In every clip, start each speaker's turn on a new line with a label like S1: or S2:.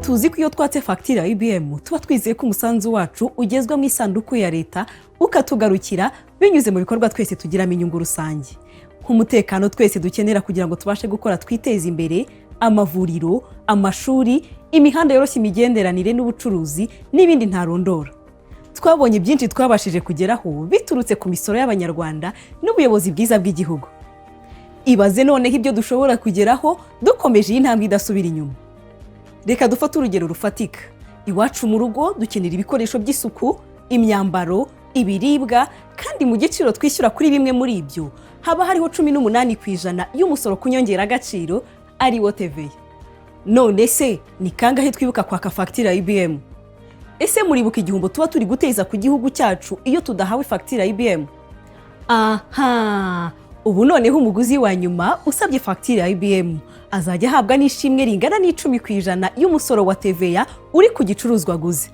S1: tuzi ko iyo twatse fagitire ya IBM tuba twizeye ko umusanzu wacu ugezwa mu isanduku ya leta ukatugarukira binyuze mu bikorwa twese tugiramo inyungu rusange nk'umutekano twese dukenera kugira ngo tubashe gukora twiteze imbere, amavuriro, amashuri, imihanda yoroshye imigenderanire n'ubucuruzi n'ibindi ntarondora. Twabonye byinshi twabashije kugeraho biturutse ku misoro y'abanyarwanda n'ubuyobozi bwiza bw'igihugu. Ibaze noneho ibyo dushobora kugeraho dukomeje iyi ntambwe idasubira inyuma. Reka dufate urugero rufatika. Iwacu mu rugo dukenera ibikoresho by'isuku, imyambaro, ibiribwa, kandi mu giciro twishyura kuri bimwe muri ibyo haba hariho 18% y'umusoro ku nyongeragaciro ari wo TVA. None se ni kangahe twibuka kwaka fagitire ya IBM? Ese muribuka igihombo tuba turi guteza ku gihugu cyacu iyo tudahawe fagitire ya IBM? Aha, ubu noneho umuguzi wa nyuma usabye fagitire ya IBM azajya ahabwa n'ishimwe ringana n'10% y'umusoro wa TVA uri ku gicuruzwa aguze.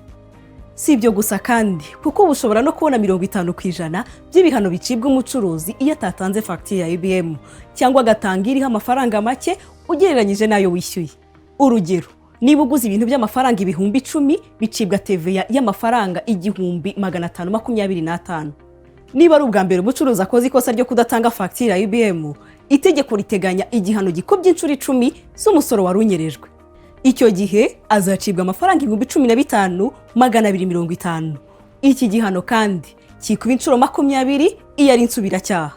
S1: Si ibyo gusa kandi kuko ushobora no kubona 50% by'ibihano bicibwa umucuruzi iyo atatanze fagitire ya IBM cyangwa agatanga iriho amafaranga make ugereranyije nayo wishyuye. Urugero, niba uguze ibintu by'amafaranga 10,000 bicibwa TVA y'amafaranga 1,525. Niba ari ubwa mbere umucuruzi akoze ikosa ryo kudatanga fagitire ya IBM, itegeko riteganya igihano gikubye inshuro 10 z'umusoro warunyerejwe. Icyo gihe azacibwa amafaranga 15,250. Iki gihano kandi kikuba inshuro 20 iyo ari insubiracyaha.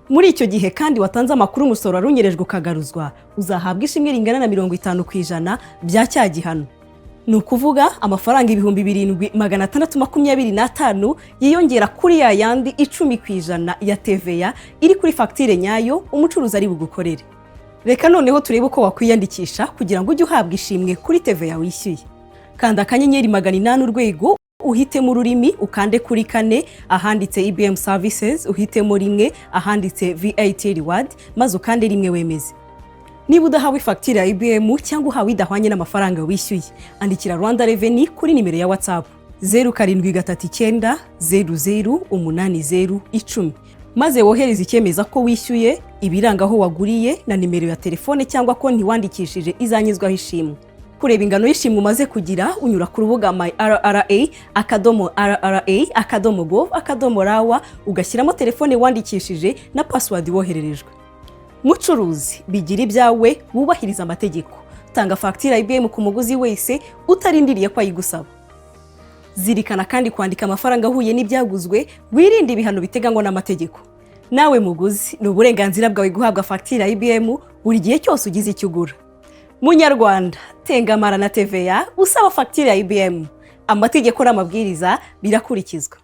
S1: Muri icyo gihe kandi watanze amakuru umusoro warunyerejwe ukagaruzwa, uzahabwa ishimwe ringana na 50% bya cya gihano. Ni ukuvuga amafaranga 7,625 yiyongera kuri ya yandi 10% ya TVA iri kuri fagitire nyayo umucuruzi ari bugukorere. Reka noneho turebe uko wakwiyandikisha kugira ngo ujye uhabwa ishimwe kuri TVA wishyuye. Kanda akanyenyeri 800 urwego, uhitemo ururimi, ukande kuri 4 ahanditse IBM Services, uhitemo 1 ahanditse VAT Reward, maze ukande 1 wemeze. Niba udahawe fagitire ya IBM cyangwa uhawe idahwanye n'amafaranga wishyuye, andikira Rwanda Revenue kuri nimero ya WhatsApp 0739 008010, maze wohereze icyemeza ko wishyuye, ibiranga aho waguriye na nimero ya telefone cyangwa konti wandikishije izanyuzwaho ishimwe. Kureba ingano y'ishimwe umaze kugira, unyura ku rubuga myrra.rra.gov.rw ugashyiramo telefone wandikishije na password wohererejwe. Mucuruzi, bigira ibyawe, wubahiriza amategeko. Tanga fagitire ya IBM ku muguzi wese utarindiriye ko ayigusaba. Zirikana kandi kwandika amafaranga ahuye n'ibyaguzwe, wirinde ibihano biteganywa n'amategeko. Nawe muguzi, ni uburenganzira bwawe guhabwa fagitire ya IBM buri gihe cyose ugize icyo ugura. Munyarwanda, tengamara na TVA usaba fagitire ya IBM. Amategeko n'amabwiriza birakurikizwa.